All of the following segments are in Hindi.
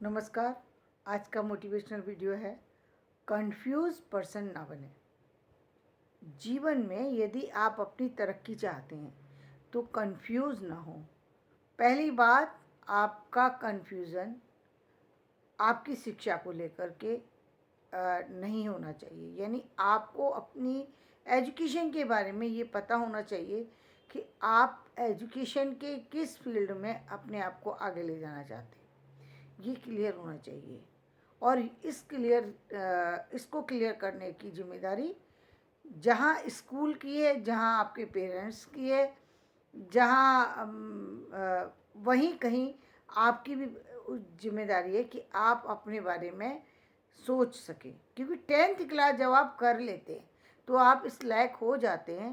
नमस्कार। आज का मोटिवेशनल वीडियो है कंफ्यूज पर्सन ना बने। जीवन में यदि आप अपनी तरक्की चाहते हैं तो कंफ्यूज ना हो। पहली बात, आपका कंफ्यूजन आपकी शिक्षा को लेकर के नहीं होना चाहिए। यानी आपको अपनी एजुकेशन के बारे में ये पता होना चाहिए कि आप एजुकेशन के किस फील्ड में अपने आप को आगे ले जाना चाहते हैं, ये क्लियर होना चाहिए। और इसको क्लियर करने की जिम्मेदारी जहाँ स्कूल की है, जहाँ आपके पेरेंट्स की है, जहाँ वहीं कहीं आपकी भी जिम्मेदारी है कि आप अपने बारे में सोच सकें। क्योंकि 10th क्लास जब आप कर लेते हैं तो आप इस लायक हो जाते हैं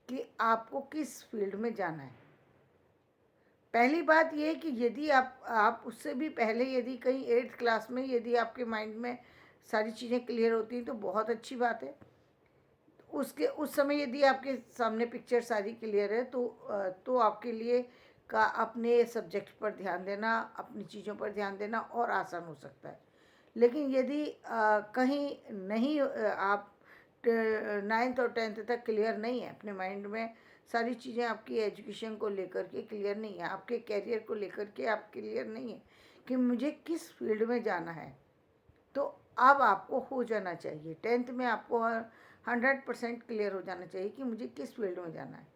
कि आपको किस फील्ड में जाना है। पहली बात ये है कि यदि आप उससे भी पहले यदि कहीं 8th क्लास में यदि आपके माइंड में सारी चीज़ें क्लियर होती हैं तो बहुत अच्छी बात है। उस समय यदि आपके सामने पिक्चर सारी क्लियर है तो आपके लिए का अपने सब्जेक्ट पर ध्यान देना, अपनी चीज़ों पर ध्यान देना और आसान हो सकता है। लेकिन यदि कहीं नहीं आप 9th और 10th तक क्लियर नहीं है, अपने माइंड में सारी चीज़ें आपकी एजुकेशन को लेकर के क्लियर नहीं है, आपके कैरियर को लेकर के आप क्लियर नहीं है कि मुझे किस फील्ड में जाना है, तो अब आपको हो जाना चाहिए। 10th में आपको 100% क्लियर हो जाना चाहिए कि मुझे किस फील्ड में जाना है।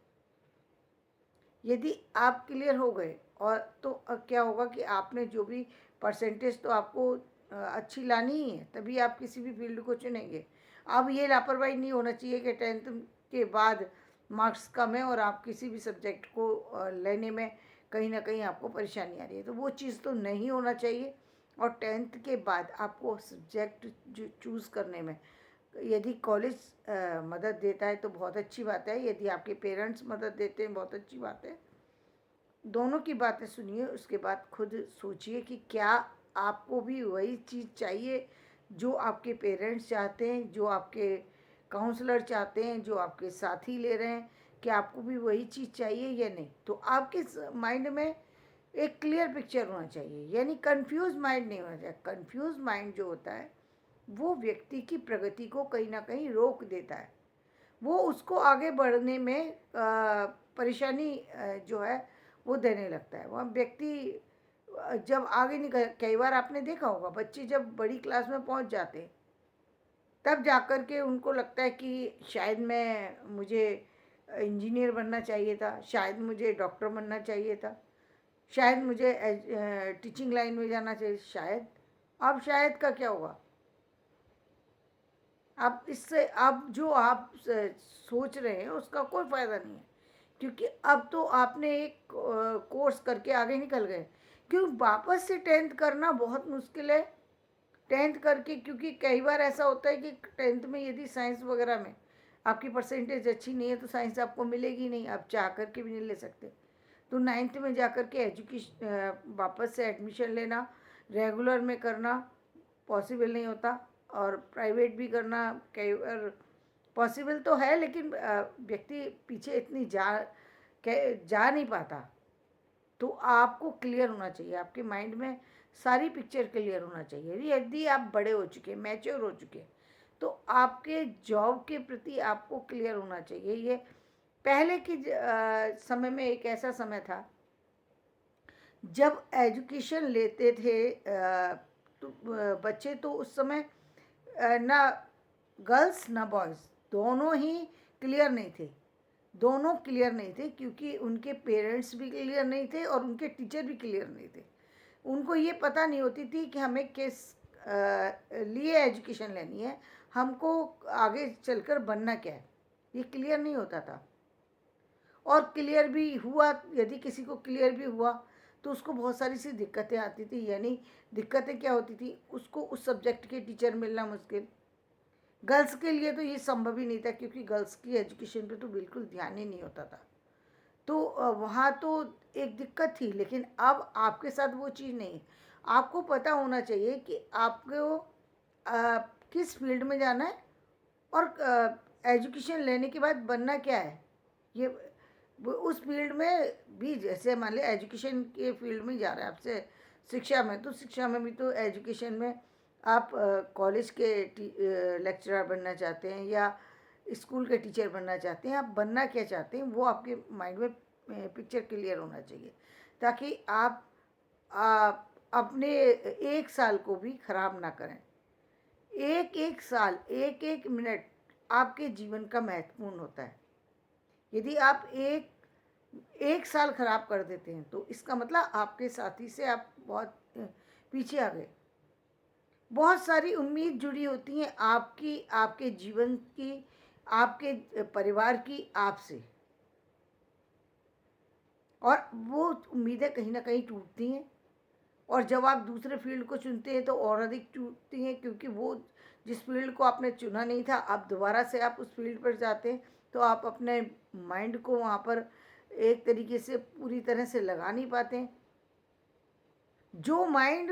यदि आप क्लियर हो गए और तो क्या होगा कि आपने जो भी परसेंटेज तो आपको अच्छी लानी ही है, तभी आप किसी भी फील्ड को चुनेंगे। अब ये लापरवाही नहीं होना चाहिए कि 10th के बाद मार्क्स कम है और आप किसी भी सब्जेक्ट को लेने में कहीं ना कहीं आपको परेशानी आ रही है, तो वो चीज़ तो नहीं होना चाहिए। और 10th के बाद आपको सब्जेक्ट जो चूज़ करने में यदि कॉलेज मदद देता है तो बहुत अच्छी बात है, यदि आपके पेरेंट्स मदद देते हैं बहुत अच्छी बात है। दोनों की बातें सुनिए, उसके बाद खुद सोचिए कि क्या आपको भी वही चीज़ चाहिए जो आपके पेरेंट्स चाहते हैं, जो आपके काउंसलर चाहते हैं, जो आपके साथी ले रहे हैं, कि आपको भी वही चीज़ चाहिए या नहीं। तो आपके माइंड में एक क्लियर पिक्चर होना चाहिए, यानी कंफ्यूज माइंड नहीं होना चाहिए। कंफ्यूज माइंड जो होता है वो व्यक्ति की प्रगति को कहीं ना कहीं रोक देता है, वो उसको आगे बढ़ने में परेशानी जो है वो देने लगता है। वह व्यक्ति जब आगे निकल, कई बार आपने देखा होगा बच्चे जब बड़ी क्लास में पहुंच जाते हैं तब जाकर के उनको लगता है कि शायद मुझे इंजीनियर बनना चाहिए था, शायद मुझे डॉक्टर बनना चाहिए था, शायद मुझे टीचिंग लाइन में जाना चाहिए। शायद, अब शायद का क्या होगा? आप इससे अब जो आप सोच रहे हैं उसका कोई फ़ायदा नहीं है, क्योंकि अब तो आपने एक कोर्स करके आगे निकल गए। क्यों वापस से 10th करना बहुत मुश्किल है। 10th करके, क्योंकि कई बार ऐसा होता है कि 10th में यदि साइंस वगैरह में आपकी परसेंटेज अच्छी नहीं है तो साइंस आपको मिलेगी नहीं, आप चाह करके भी नहीं ले सकते। तो 9th में जा कर के एजुकेशन वापस से एडमिशन लेना, रेगुलर में करना पॉसिबल नहीं होता, और प्राइवेट भी करना कई बार पॉसिबल तो है, लेकिन व्यक्ति पीछे इतनी जा नहीं पाता। तो आपको क्लियर होना चाहिए, आपके माइंड में सारी पिक्चर क्लियर होना चाहिए। यदि आप बड़े हो चुके, मैच्योर हो चुके, तो आपके जॉब के प्रति आपको क्लियर होना चाहिए। ये पहले की समय में एक ऐसा समय था जब एजुकेशन लेते थे तो बच्चे, तो उस समय ना गर्ल्स ना बॉयज़ दोनों ही क्लियर नहीं थे, दोनों क्लियर नहीं थे, क्योंकि उनके पेरेंट्स भी क्लियर नहीं थे और उनके टीचर भी क्लियर नहीं थे। उनको ये पता नहीं होती थी कि हमें किस लिए एजुकेशन लेनी है, हमको आगे चलकर बनना क्या है, ये क्लियर नहीं होता था। और क्लियर भी हुआ, यदि किसी को क्लियर भी हुआ तो उसको बहुत सारी सी दिक्कतें आती थी। यानी दिक्कतें क्या होती थी, उसको उस सब्जेक्ट के टीचर मिलना मुश्किल। गर्ल्स के लिए तो ये संभव ही नहीं था, क्योंकि गर्ल्स की एजुकेशन पे तो बिल्कुल ध्यान ही नहीं होता था। तो वहाँ तो एक दिक्कत थी, लेकिन अब आपके साथ वो चीज़ नहीं। आपको पता होना चाहिए कि आपको किस फील्ड में जाना है और एजुकेशन लेने के बाद बनना क्या है। ये उस फील्ड में भी, जैसे मान लिया एजुकेशन के फील्ड में जा रहे हैं, आपसे शिक्षा में, तो शिक्षा में भी तो एजुकेशन में आप कॉलेज के लेक्चरर बनना चाहते हैं या स्कूल के टीचर बनना चाहते हैं, आप बनना क्या चाहते हैं वो आपके माइंड में पिक्चर क्लियर होना चाहिए, ताकि आप अपने 1 साल को भी खराब ना करें। एक एक साल, एक एक मिनट आपके जीवन का महत्वपूर्ण होता है। यदि आप एक साल खराब कर देते हैं तो इसका मतलब आपके साथी से आप बहुत पीछे आ गए। बहुत सारी उम्मीद जुड़ी होती हैं आपकी, आपके जीवन की, आपके परिवार की आपसे, और वो उम्मीदें कहीं ना कहीं टूटती हैं। और जब आप दूसरे फील्ड को चुनते हैं तो और अधिक टूटती हैं, क्योंकि वो जिस फील्ड को आपने चुना नहीं था, आप दोबारा से आप उस फील्ड पर जाते हैं तो आप अपने माइंड को वहाँ पर एक तरीके से पूरी तरह से लगा नहीं पाते हैं। जो माइंड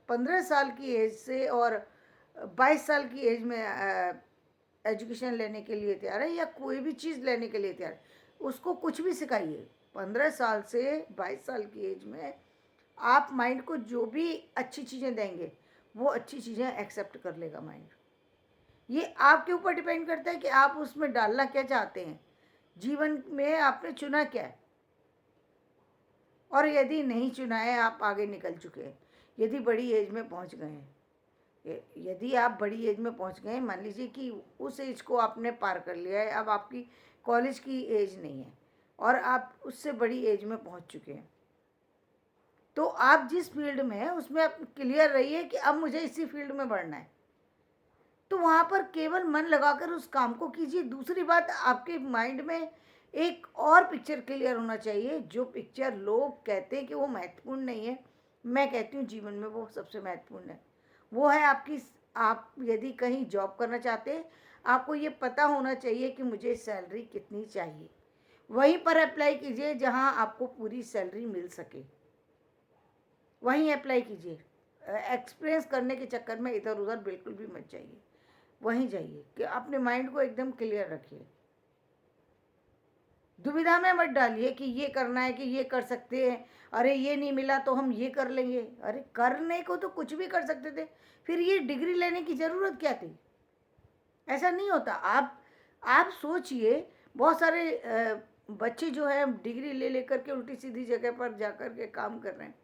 15 साल की एज से और 22 साल की एज में एजुकेशन लेने के लिए तैयार है या कोई भी चीज़ लेने के लिए तैयार है, उसको कुछ भी सिखाइए। 15 साल से 22 साल की एज में आप माइंड को जो भी अच्छी चीज़ें देंगे वो अच्छी चीज़ें एक्सेप्ट कर लेगा माइंड। ये आपके ऊपर डिपेंड करता है कि आप उसमें डालना क्या चाहते हैं, जीवन में आपने चुना क्या है। और यदि नहीं चुना है, आप आगे निकल चुके हैं, यदि बड़ी एज में पहुंच गए हैं, यदि आप बड़ी एज में पहुंच गए हैं, मान लीजिए कि उस एज को आपने पार कर लिया है, अब आपकी कॉलेज की एज नहीं है और आप उससे बड़ी एज में पहुंच चुके हैं, तो आप जिस फील्ड में हैं उसमें आप क्लियर रहिए कि अब मुझे इसी फील्ड में बढ़ना है, तो वहाँ पर केवल मन लगाकर उस काम को कीजिए। दूसरी बात, आपके माइंड में एक और पिक्चर क्लियर होना चाहिए, जो पिक्चर लोग कहते हैं कि वो महत्वपूर्ण नहीं है, मैं कहती हूँ जीवन में वो सबसे महत्वपूर्ण है। वो है आपकी, आप यदि कहीं जॉब करना चाहते हैं, आपको ये पता होना चाहिए कि मुझे सैलरी कितनी चाहिए, वहीं पर अप्लाई कीजिए जहाँ आपको पूरी सैलरी मिल सके, वहीं अप्लाई कीजिए। एक्सपीरियंस करने के चक्कर में इधर उधर बिल्कुल भी मत जाइए, वहीं जाइए कि अपने माइंड को एकदम क्लियर रखिए। दुविधा में मत डालिए कि ये करना है कि ये कर सकते हैं, अरे ये नहीं मिला तो हम ये कर लेंगे। अरे करने को तो कुछ भी कर सकते थे, फिर ये डिग्री लेने की ज़रूरत क्या थी? ऐसा नहीं होता। आप सोचिए, बहुत सारे बच्चे जो है डिग्री ले लेकर के उल्टी सीधी जगह पर जा कर के काम कर रहे हैं।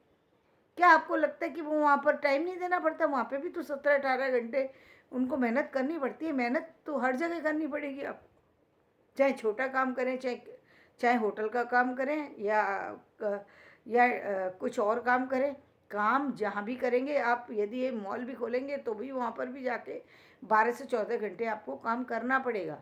क्या आपको लगता है कि वो वहाँ पर टाइम नहीं देना पड़ता? वहाँ पे भी तो 17-18 घंटे उनको मेहनत करनी पड़ती है। मेहनत तो हर जगह करनी पड़ेगी आपको, चाहे छोटा काम करें, चाहे चाहे होटल का काम करें या कुछ और काम करें। काम जहाँ भी करेंगे आप, यदि ये मॉल भी खोलेंगे तो भी वहाँ पर भी जाके 12 से 14 घंटे आपको काम करना पड़ेगा।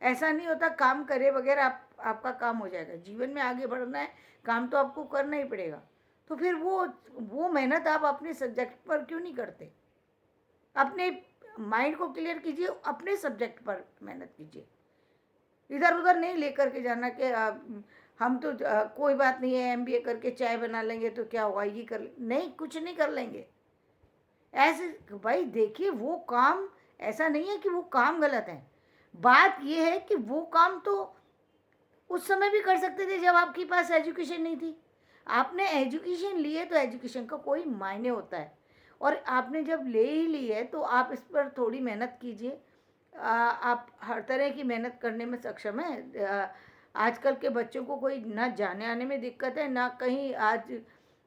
ऐसा नहीं होता काम करे बगैर आपका काम हो जाएगा। जीवन में आगे बढ़ना है, काम तो आपको करना ही पड़ेगा। तो फिर वो मेहनत आप अपने सब्जेक्ट पर क्यों नहीं करते? अपने माइंड को क्लियर कीजिए, अपने सब्जेक्ट पर मेहनत कीजिए। इधर उधर नहीं लेकर के जाना कि हम तो कोई बात नहीं है, एमबीए करके चाय बना लेंगे तो क्या हुआ, ये कर नहीं, कुछ नहीं कर लेंगे ऐसे। भाई देखिए, वो काम ऐसा नहीं है कि वो काम गलत है, बात ये है कि वो काम तो उस समय भी कर सकते थे जब आपके पास एजुकेशन नहीं थी। आपने एजुकेशन ली है तो एजुकेशन का कोई मायने होता है, और आपने जब ले ही ली है तो आप इस पर थोड़ी मेहनत कीजिए। आप हर तरह की मेहनत करने में सक्षम है। आजकल के बच्चों को कोई ना जाने आने में दिक्कत है, ना कहीं आज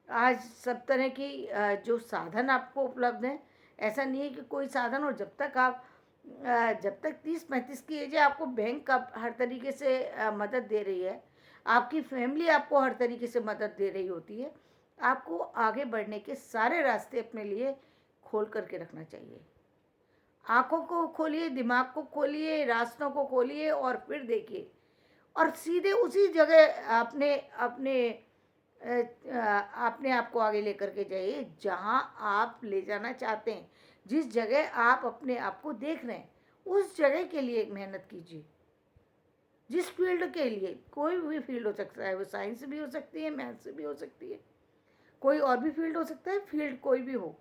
आज सब तरह की जो साधन आपको उपलब्ध हैं। ऐसा नहीं है कि कोई साधन, और जब तक 30-35 की एज है, आपको बैंक का हर तरीके से मदद दे रही है, आपकी फैमिली आपको हर तरीके से मदद दे रही होती है। आपको आगे बढ़ने के सारे रास्ते अपने लिए खोल करके रखना चाहिए। आँखों को खोलिए, दिमाग को खोलिए, रास्तों को खोलिए और फिर देखिए, और सीधे उसी जगह अपने अपने अपने आप को आगे लेकर के जाइए जहाँ आप ले जाना चाहते हैं। जिस जगह आप अपने आप को देख रहे हैं, उस जगह के लिए मेहनत कीजिए। जिस फील्ड के लिए, कोई भी फील्ड हो सकता है, वो साइंस भी हो सकती है, मैथ्स भी हो सकती है, कोई और भी फील्ड हो सकता है, फील्ड कोई भी हो,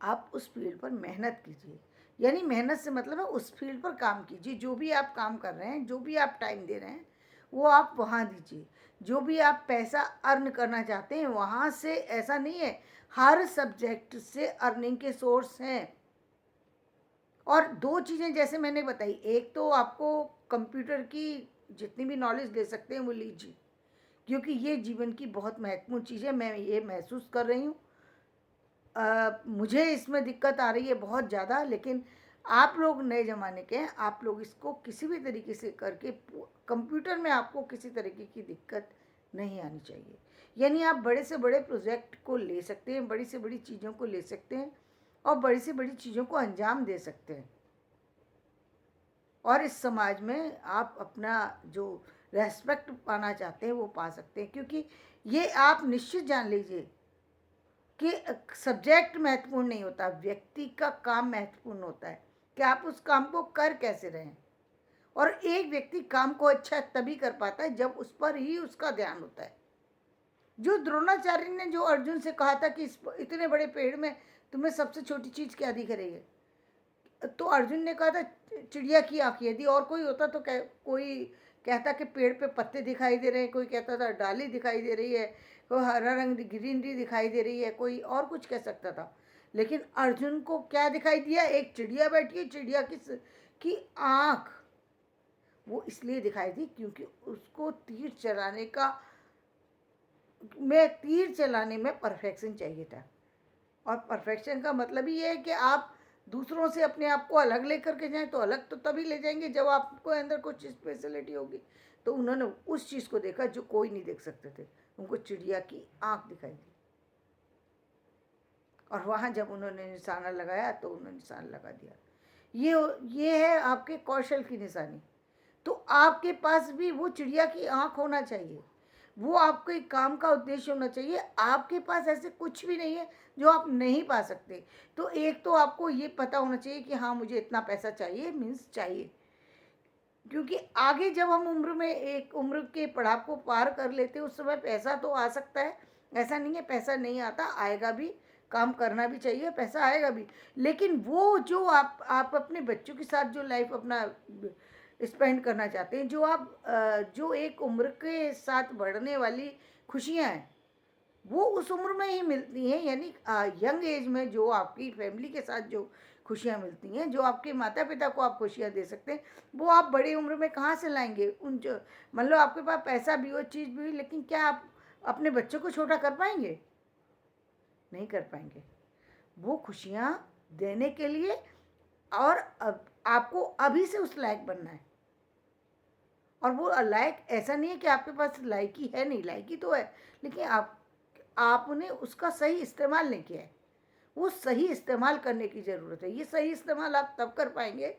आप उस फील्ड पर मेहनत कीजिए। यानी मेहनत से मतलब है उस फील्ड पर काम कीजिए। जो भी आप काम कर रहे हैं, जो भी आप टाइम दे रहे हैं, वो आप वहाँ दीजिए। जो भी आप पैसा अर्न करना चाहते हैं वहाँ से, ऐसा नहीं है, हर सब्जेक्ट से अर्निंग के सोर्स हैं। और दो चीज़ें जैसे मैंने बताई, एक तो आपको कंप्यूटर की जितनी भी नॉलेज ले सकते हैं वो लीजिए, क्योंकि ये जीवन की बहुत महत्वपूर्ण चीज़ है। मैं ये महसूस कर रही हूँ, मुझे इसमें दिक्कत आ रही है बहुत ज़्यादा, लेकिन आप लोग नए ज़माने के हैं, आप लोग इसको किसी भी तरीके से करके, कंप्यूटर में आपको किसी तरीके की दिक्कत नहीं आनी चाहिए। यानी आप बड़े से बड़े प्रोजेक्ट को ले सकते हैं, बड़ी से बड़ी चीज़ों को ले सकते हैं और बड़ी से बड़ी चीज़ों को अंजाम दे सकते हैं। और इस समाज में आप अपना जो रेस्पेक्ट पाना चाहते हैं वो पा सकते हैं, क्योंकि ये आप निश्चित जान लीजिए कि सब्जेक्ट महत्वपूर्ण नहीं होता, व्यक्ति का काम महत्वपूर्ण होता है कि आप उस काम को कर कैसे रहे हैं। और एक व्यक्ति काम को अच्छा तभी कर पाता है जब उस पर ही उसका ध्यान होता है। जो द्रोणाचार्य ने जो अर्जुन से कहा था कि इतने बड़े पेड़ में तुम्हें सबसे छोटी चीज़ क्या दिख रही है, तो अर्जुन ने कहा था चिड़िया की आँख। यदि और कोई होता तो कोई कहता कि पेड़ पे पत्ते दिखाई दे रहे हैं, कोई कहता था डाली दिखाई दे रही है, कोई हरा रंग ग्रीनरी दिखाई दे रही है, कोई और कुछ कह सकता था। लेकिन अर्जुन को क्या दिखाई दिया? एक चिड़िया बैठी है, चिड़िया की आँख वो इसलिए दिखाई दी क्योंकि उसको तीर चलाने में परफेक्शन चाहिए था। और परफेक्शन का मतलब ही ये है कि आप दूसरों से अपने आप को अलग लेकर के जाएं, तो अलग तो तभी ले जाएंगे जब आपको अंदर कुछ स्पेशलिटी होगी। तो उन्होंने उस चीज़ को देखा जो कोई नहीं देख सकते थे, उनको चिड़िया की आँख दिखाई दी। और वहाँ जब उन्होंने निशाना लगाया तो उन्होंने निशाना लगा दिया। ये है आपके कौशल की निशानी। तो आपके पास भी वो चिड़िया की आँख होना चाहिए, वो आपके काम का उद्देश्य होना चाहिए। आपके पास ऐसे कुछ भी नहीं है जो आप नहीं पा सकते। तो एक तो आपको ये पता होना चाहिए कि हाँ मुझे इतना पैसा चाहिए, मीन्स चाहिए। क्योंकि आगे जब हम एक उम्र के पड़ाव को पार कर लेते हैं, उस समय पैसा तो आ सकता है, ऐसा नहीं है पैसा नहीं आता, आएगा भी, काम करना भी चाहिए, पैसा आएगा भी। लेकिन वो जो आप अपने बच्चों के साथ जो लाइफ अपना स्पेंड करना चाहते हैं, जो एक उम्र के साथ बढ़ने वाली खुशियाँ हैं, वो उस उम्र में ही मिलती हैं। यानी यंग एज में जो आपकी फैमिली के साथ जो खुशियाँ मिलती हैं, जो आपके माता पिता को आप खुशियाँ दे सकते हैं, वो आप बड़ी उम्र में कहाँ से लाएंगे? मान लो आपके पास पैसा भी हो, चीज़ भी हो, लेकिन क्या आप अपने बच्चों को छोटा कर पाएंगे? नहीं कर पाएंगे। वो खुशियाँ देने के लिए और अब आपको अभी से उस लायक बनना है। और वो लायक ऐसा नहीं है कि आपके पास लायकी है, नहीं, लायकी तो है, लेकिन आपने उसका सही इस्तेमाल नहीं किया है। वो सही इस्तेमाल करने की ज़रूरत है। ये सही इस्तेमाल आप तब कर पाएंगे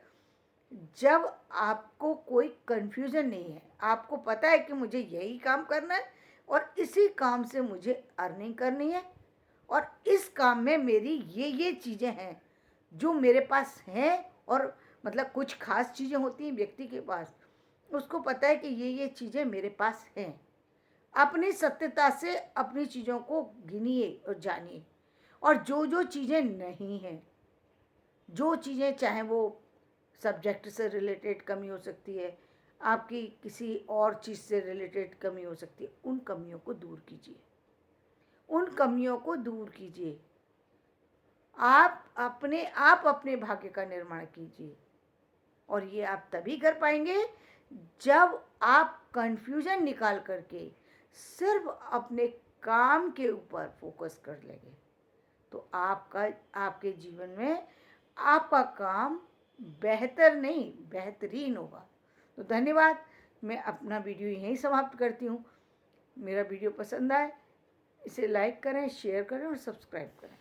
जब आपको कोई कन्फ्यूज़न नहीं है। आपको पता है कि मुझे यही काम करना है और इसी काम से मुझे अर्निंग करनी है, और इस काम में मेरी ये चीज़ें हैं जो मेरे पास हैं। और मतलब कुछ खास चीज़ें होती हैं व्यक्ति के पास, उसको पता है कि ये चीज़ें मेरे पास हैं। अपनी सत्यता से अपनी चीज़ों को गिनिए और जानिए। और जो चीज़ें नहीं हैं, जो चीज़ें चाहे वो सब्जेक्ट से रिलेटेड कमी हो सकती है, आपकी किसी और चीज़ से रिलेटेड कमी हो सकती है, उन कमियों को दूर कीजिए, उन कमियों को दूर कीजिए। आप अपने भाग्य का निर्माण कीजिए। और ये आप तभी कर पाएंगे जब आप कंफ्यूजन निकाल करके सिर्फ अपने काम के ऊपर फोकस कर लेंगे। तो आपके जीवन में आपका काम बेहतर नहीं, बेहतरीन होगा। तो धन्यवाद। मैं अपना वीडियो यहीं समाप्त करती हूँ। मेरा वीडियो पसंद आए इसे लाइक करें, शेयर करें और सब्सक्राइब करें।